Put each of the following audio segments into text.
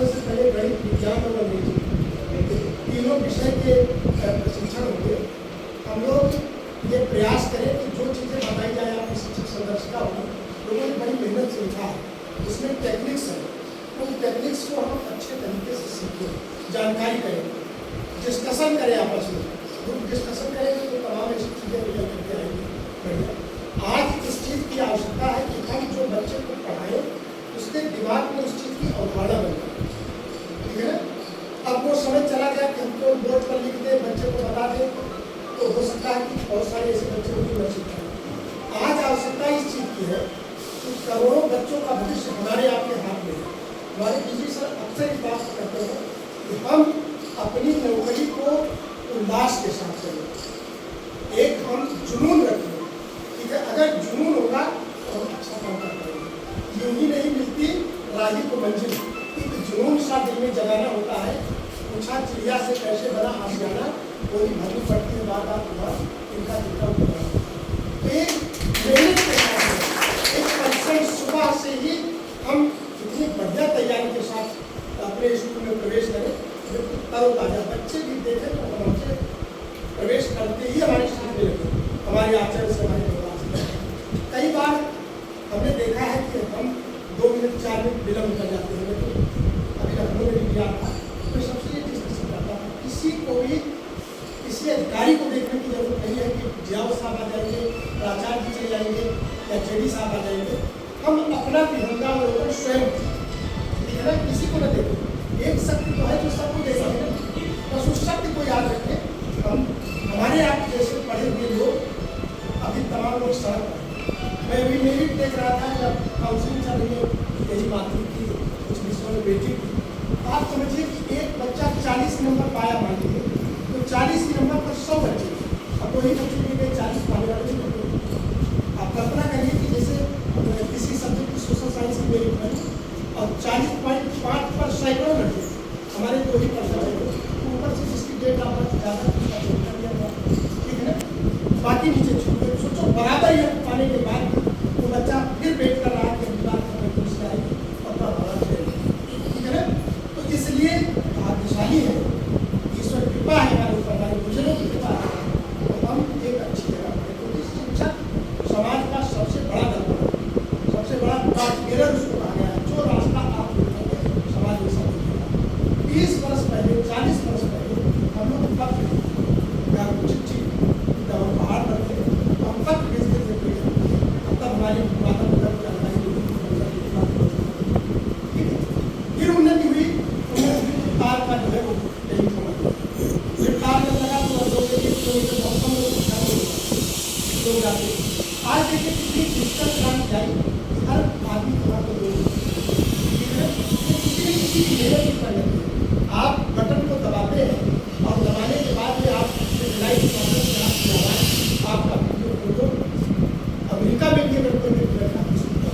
समय से पहले गणित, विज्ञान और अंग्रेजी तीनों विषय के प्रशिक्षण होंगे। हम लोग ये प्रयास करें कि जो चीज़ें बताई जाए आपकी शिक्षक संदर्शिका होगी, लोगों ने बड़ी मेहनत से लिखा है, इसमें टेक्निक्स है, उन टेक्निक्स को हम अच्छे तरीके से सीखें, जानकारी करें, डिस्कशन करें आपस में। ग्रुप डिस्कशन करेंगे तो तमाम ऐसी चीज़ें निकल करके आएंगी। आज इस चीज़ की आवश्यकता है कि हम जो बच्चे को पढ़ाएं उसके दिमाग में उस चीज़ की अवधारणा बन जाए, ठीक है ना। अब वो समय चला गया कि हमको बोर्ड पर लिख दे, बच्चे को बता दें, तो हो सकता है कि बहुत सारे ऐसे बच्चे होंगे न सीखें। आज आवश्यकता इस चीज़ की है कि करोड़ों बच्चों का भविष्य हमारे आपके हाथ में है। हमारे डीजी सर अक्सर इस बात कहते हैं कि हम अपनी नौकरी को उल्लास के साथ करें, एक हम जुनून रखें, ठीक है। अगर जुनून होगा तो हम अच्छा काम कर पाएंगे। यूं ही नहीं मिलती राही को मंजिल, एक जुनून सा दिल में जगाना होता है। पूछा चिड़िया से कैसे बना आशियाना, कोई भरनी पड़ती है बार बार हुआ इनका दिखा हुआ। एक मेहनत के साथ, एक परिश्रम, सुबह से ही हम इतनी बढ़िया तैयारी के साथ अपने स्कूल में प्रवेश करें, बिल्कुल तरोताजा। बच्चे भी देखें तो हमसे प्रवेश करते ही हमारे साथ में लगे, हमारे आचरण से, हमारे व्यवहार से। कई बार हमने देखा है कि हम 2 मिनट 4 मिनट विलम्ब कर जाते हैं। तो अभी लखनऊ में भी गया था, तो सबसे ये डिस्कशन करता था, किसी को भी किसी अधिकारी को देखने की जरूरत नहीं है कि जियाव साहब आ जाएंगे, प्राचार्य जी चले जाएंगे या जेडी साहब आ जाएंगे। हम अपना तिरंगा और स्वयं, ठीक है ना, किसी को न देखें। एक शक्ति तो है जो सबको दे सके, बस उस शक्ति को याद रखें। हम हमारे आप जैसे पढ़े हुए लोग अभी तमाम लोग सड़क पर। मैं अभी मेरी देख रहा था जब काउंसिलिंग चल रही है, यही माध्यमिक की कुछ विषयों में बेटी की, आप समझिए कि एक बच्चा 40 नंबर पाया, मान लीजिए, तो 40 नंबर पर 100 बच्चे, अब वही बच्चे के लिए 40 पाने वाले नहीं होते। आप कल्पना करिए कि जैसे किसी सब्जेक्ट की सोशल साइंस की मेरिट बनी और 40.5 पर सैकड़ों लड़के, हमारे 2 ही परसेंट, ऊपर से जिसकी डेट आप ज़्यादा कर दिया था, ठीक है ना, बाकी नीचे छूट गए। सोचो बराबर ही पाने के बाद वो बच्चा फिर वेट कर रहा है कि अगली बार पुलिस आएगी और पढ़ाना चाहिए, ठीक है ना। तो इसलिए भाग्यशाली है, ईश्वर कृपा है हमारे ऊपर, हमारे बुजुर्गों की कृपा है, तो हम एक अच्छी जगह पर। तो इस शिक्षक समाज का सबसे बड़ा दर्पण है, सबसे बड़ा मिरर उसको कहा गया है। जो रास्ता आप निकालेंगे समाज में सब दिखेगा। 30 वर्ष पहले, 40 वर्ष पहले हम लोग पत्र या चिट्ठी जब हम बाहर करते तो हम पत्र भेजते थे, तब हमारी माता पिता को जानकारी मिली। फिर उन्नति हुई, तार का जो है वो टेलीफोन, फिर तार जब लगा तो लोग बहुत कम लोग जाते। आज देखिए कितनी डिजिटल क्रांति आई, हर आदमी के हाथ में लोग, ठीक है, किसी न किसी की मेहनत की करनी। आप बटन को दबाते हैं और दबाने के बाद में आप लाइव प्रॉब्लम से आपकी आवाज़, आपका वीडियो, फोटो अमेरिका में भी अगर कोई व्यक्ति बैठा तो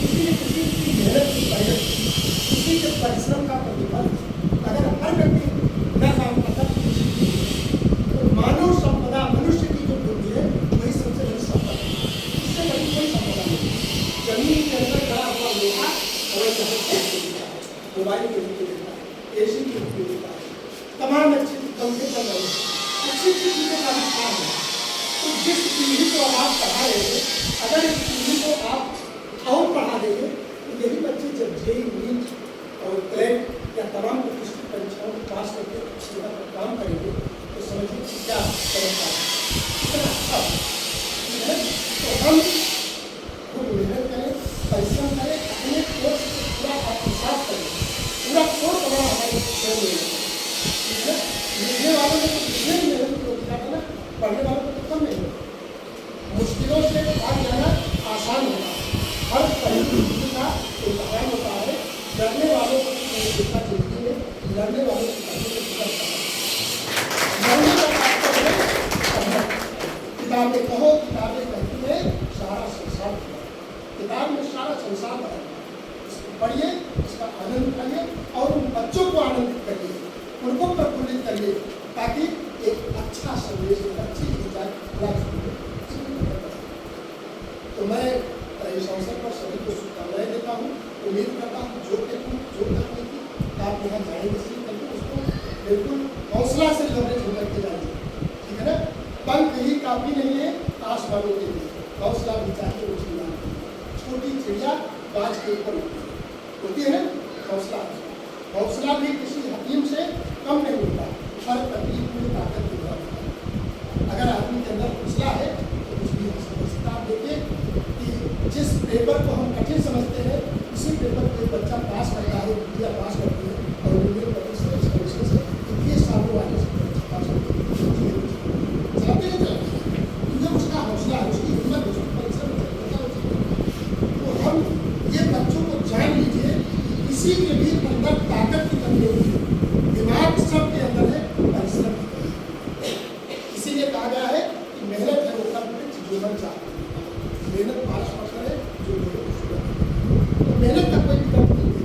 किसी न किसी की मेहनत की परिणत, किसी के परिश्रम का प्रतिफल। अगर हर व्यक्ति न काम करता तो मानव संपदा, मनुष्य की जो बुद्धि है वही सबसे बड़ी संपदा है, इससे बड़ी कोई संपदा नहीं। जमीन के अंदर खड़ा हुआ लोहा मोबाइल के रूप में देता है, एसी के रूप में देता है, तमाम अच्छी पंखे चल रहे हैं, अच्छी अच्छी चीज़ें का विस्तार है। तो जिस पीढ़ी को आप पढ़ा रहे थे, अगर इस पीढ़ी को आप और पढ़ा देंगे तो यही बच्चे जब जेई, नीट और क्लैट या तमाम प्रतिष्ठित परीक्षाओं को पास करके अच्छी जगह पर काम करेंगे तो समझिए क्या चमत्कार है, कितना अच्छा है। तो हम खूब मेहनत करें, परिश्रम करें, अपने कोर्स पूरा आत्मसात करें, पूरा कोर्स हमारा हमारे स्वयं में, ठीक है। लिखने वालों ने तो लिखने की मेहनत को दिखा था ना, पढ़ने वालों को तो कम मेहनत। मुश्किलों से पार जाना आसान होता है, हर परिस्थिति का इम्तहान होता है। डरने वालों को दिक्कत चलती है, लड़ने वालों को किताबें कहो, किताबें कहती है सारा संसार, किताब में सारा संसार बना है। इसको पढ़िए, इसका आनंद उठाइए और उन बच्चों को आनंदित करिए, उनको प्रफुल्लित करिए, ताकि एक अच्छा संदेश, एक अच्छी तो मैं इस अवसर पर सभी को शुभकामनाएं देता हूँ। उम्मीद करता हूँ जो टेक्निक, जो तकनीकी हौसला से लवरेज होकर के जाइए, ठीक है ना। पंख ही काफी नहीं है आसमानों के लिए, हौसला भी चाहिए ऊंची बात। छोटी चिड़िया बाज के ऊपर होती है ना, हौसला। हौसला भी किसी हकीम से कम नहीं होता, हर तकलीफ में ताकत की बात है। अगर आदमी के अंदर हौसला है तो कुछ भी हो सकता है। आप देखिए कि जिस पेपर को हम कठिन समझते हैं, उसी पेपर को एक बच्चा पास करता है, विद्या पास करती है, और इंडियन पब्लिक सर्विस से 21 सालों वाले पास करते हैं, चाहते हैं क्योंकि उसका हौसला है, उसकी हिम्मत, उसकी परिश्रम है। तो हम ये बच्चों को जान लीजिए, किसी के भी अंदर ताकत की कमी नहीं है, दिमाग सबके अंदर है, परिश्रम की कमी। इसीलिए कहा गया है कि मेहनत है वो कर जो बन जाता है, मेहनत पास पकड़ है जो तो मेहनत का कोई विकल्प नहीं है।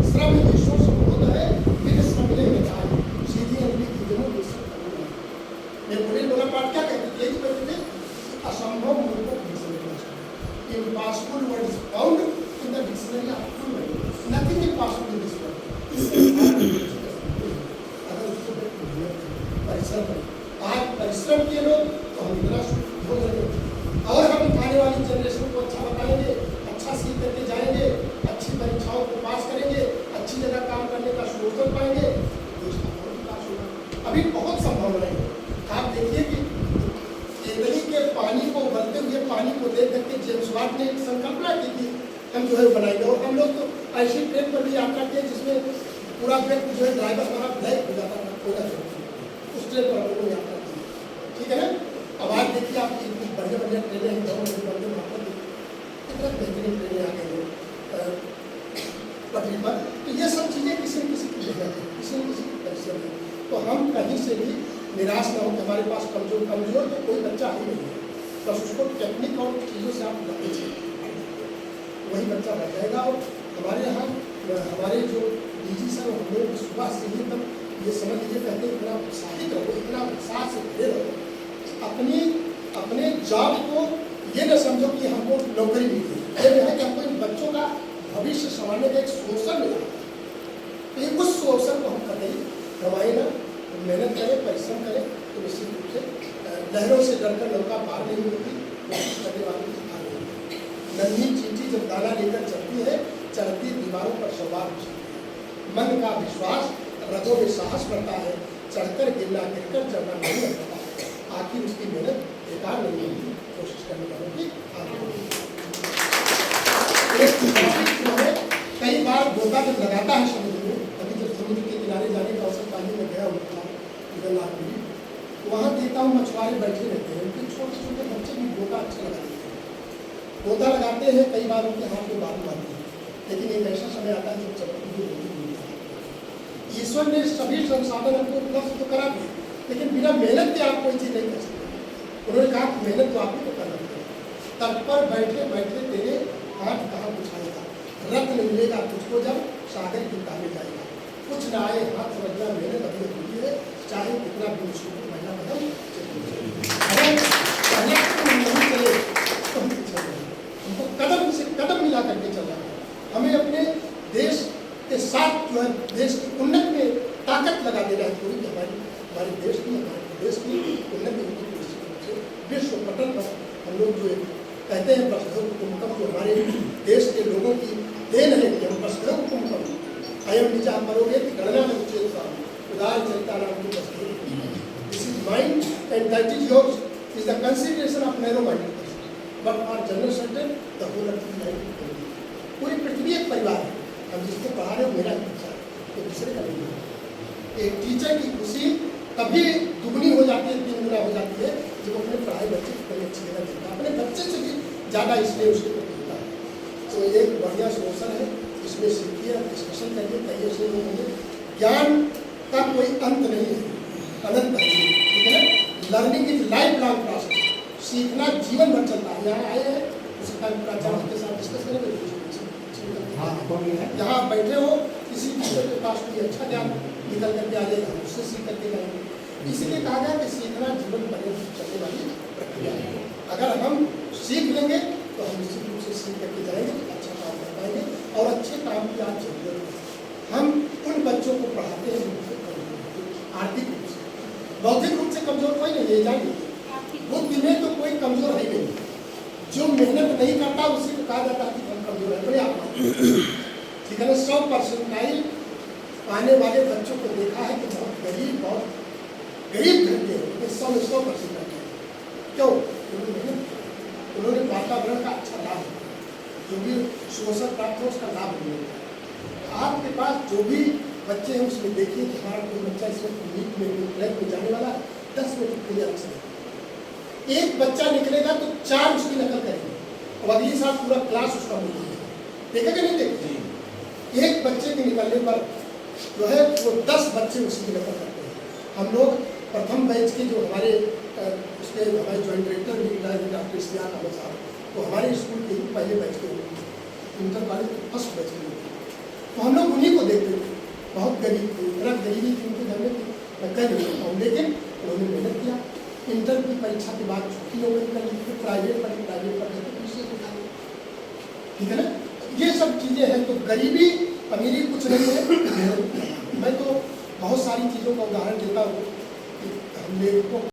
श्रम ईश्वर से बहुत है, फिर श्रम मिलेगा चाहे सीधी अगली की जरूर विश्व करना। मैं पूरे बोनापार्ट क्या कहते थे, यही कहते थे असंभव मूल को डिक्शनरी में, impossible word is found in the dictionary of full word, nothing impossible in this world. अगर उसको परिश्रम करें, आज परिश्रम किए लोग तो हम इतना हो रहे और हम आने वाली जनरेशन को अच्छा बताएंगे, अच्छा सीख करके जाएंगे, अच्छी परीक्षाओं को पास करेंगे, अच्छी जगह काम करने का सुअवसर पाएंगे, देश का बहुत विकास होगा। अभी बहुत संभावनाएं हैं। आप देखिए कि केतली के पानी को उबलते हुए पानी को देख करके जेम्स वाट ने एक संकल्पना की कि हम जो है बनाएंगे, और हम लोग तो ऐसी ट्रेन पर भी यात्रा किए जिसमें पूरा व्यक्ति जो है ड्राइवर हमारा ब्लैक हो जाता था, हो जाता उस ट्रेन पर हम लोगों ने यात्रा की, ठीक है ना। अब आज देखिए आप बढ़िया बढ़िया ट्रेनें हैं, कितना बेहतरीन ट्रेनें आ गई हैं पटरी पर। तो ये सब चीज़ें किसी न किसी की मेहनत है, किसी न किसी की परिश्रम है। तो हम कहीं से भी निराश न हो कि हमारे पास कमजोर तो कोई बच्चा ही नहीं है, बस उसको टेक्निक और चीज़ों से आप लगे चाहिए, वही बच्चा बढ़ जाएगा। और हमारे यहाँ हमारे जो डीजी सर, हम लोग सुबह से ही एकदम ये समझ लीजिए कहते हैं इतना उत्साहित रहो, इतना उत्साह से भरे रहो, अपने जॉब को ये न समझो कि हमको नौकरी मिली है, ये है कि हमको इन बच्चों का भविष्य संभालने का एक अवसर मिला। तो उस अवसर को हम करें गंवाए ना, मेहनत करें, परिश्रम करें, तो निश्चित रूप से लहरों से डरकर नौका पार नहीं होती, कोशिश करने वालों की हार नहीं होती। नन्ही चींटी जब दाना लेकर चलती है, चढ़ती दीवारों पर सवार हो सकती है। मन का विश्वास रथों में साहस बढ़ता है, चढ़कर गिरना गिरकर चढ़ना नहीं लगता है, आखिर उसकी मेहनत बेकार नहीं होगी, कोशिश करने वालों की कई बार गोता जब लगाता है समुद्र में, अभी जब समुद्र के किनारे जाने का अवसर पानी में गया हुआ था जगन्नाथ में, तो वहाँ देखता हूँ मछुआरे बैठे रहते हैं, उनके छोटे छोटे बच्चे भी गोता अच्छा लगा देते हैं, गोता लगाते हैं, कई बार उनके हाथ में बालू आती है, लेकिन एक ऐसा समय आता है जब चलती हुई ईश्वर ने सभी संसाधन हमको उपलब्ध तो करा दिए, लेकिन बिना मेहनत के आप कोई चीज़ नहीं कर सकते। उन्होंने कहा कि मेहनत तो आपको करना पड़ेगा, तट पर बैठे बैठे तेरे हाथ कहाँ बुझाएगा, रत्न मिलेगा तुझको जब सागर की ताने जाएगा, कुछ ना आए हाथ समझना मेहनत अभी अधूरी है, चाहे कितना भी मुश्किल हो महीना बदल नहीं चले तो हम पीछे चले, हमको कदम से कदम मिला करके चलना है। हमें अपने देश के साथ जो है देश की उन्नति में ताकत लगा देना है पूरी, हमारे देश की उन्नति होगी। विश्व पटल पर हम लोग जो कहते हैं वसुधैव कुटुम्बकम, जो हमारे देश के लोगों की देन है कि हम वसुधैव कुटुम्बकम अयम निजा करोगे कि गणना में उचित उदार चरिता नाम की वसुधैव, this is mind and that is yours, is the consideration of narrow minded person, but for general certain the whole earth is minded. पूरी पृथ्वी एक परिवार है, हम जिसको पढ़ा रहे हो मेरा ही बच्चा है, तो दूसरे का नहीं है। एक टीचर की खुशी तभी दुगनी हो जाती है, 3 गुना हो जाती है, जब अपने पढ़ाई बच्चे को कोई अच्छी जगह देता है, अपने बच्चे से भी ज़्यादा इसलिए उसके प्रति होता है। तो एक बढ़िया से अवसर है, इसमें सीखिए, डिस्कशन करिए, कई ऐसे लोग होंगे, ज्ञान का कोई अंत नहीं है, अनंत है, ठीक है ना। Learning is life long process, सीखना जीवन भर चलता है। यहाँ आए हैं उसका प्राचार्य के साथ डिस्कस करेंगे, यहाँ बैठे हो, किसी टीचर के पास कोई अच्छा ज्ञान निकल करके आ जाएगा, उससे सीख करके जाएंगे। इसीलिए कहा गया कि सीखना जीवन पर्यंत चलने वाली प्रक्रिया है। अगर हम सीख लेंगे तो हम निश्चित रूप से सीख करके जाएंगे, अच्छा काम कर पाएंगे, और अच्छे काम की आज जरूरत है। हम उन बच्चों को पढ़ाते हैं आर्थिक रूप से, बौद्धिक रूप से कमजोर कोई नहीं है, जानिए बुद्धि में तो कोई कमजोर है नहीं। जो मेहनत नहीं करता उसी को कहा जाता है कि हम कमजोर है। बड़े आप ठीक है ना। 100% पाने वाले बच्चों को देखा है कि बहुत गरीब घर के हैं, 100% करते हैं। क्यों? उन्होंने वातावरण का अच्छा लाभ, जो भी सुपोषण प्राप्त हो उसका लाभ मिलेगा। आपके पास जो भी बच्चे हैं उसमें देखिए कि हमारा कोई बच्चा इसमें नीट में ट्रैक में जाने वाला 10 मिनट के लिए अलग एक बच्चा निकलेगा तो 4 उसकी नकल करेंगे और अगली साल पूरा क्लास उसका मिलेगा। देखा कि नहीं देखते? एक बच्चे के निकलने पर जो है वो 10 बच्चे उसकी नकल करते हैं। हम लोग प्रथम बैच के जो हमारे उसके हमारे जॉइंट डायरेक्टर भी रिटायर डॉक्टर इश्तियाक अहमद साहब, तो हमारे स्कूल के ही पहले बैच के इंटर कॉलेज के फर्स्ट बैच के लोग, तो हम लोग उन्हीं को देखते थे। बहुत गरीब थे, इतना गरीबी थी उनके घर में थी, मैं कह नहीं सकता हूँ, लेकिन उन्होंने मेहनत किया। इंटर की परीक्षा के बाद छुट्टी हो गई, कहीं फिर प्राइवेट पढ़े ठीक है ना। ये सब चीज़ें हैं। तो गरीबी अमीरी कुछ नहीं है। मैं तो बहुत सारी चीज़ों का उदाहरण देता हूँ। हम लोग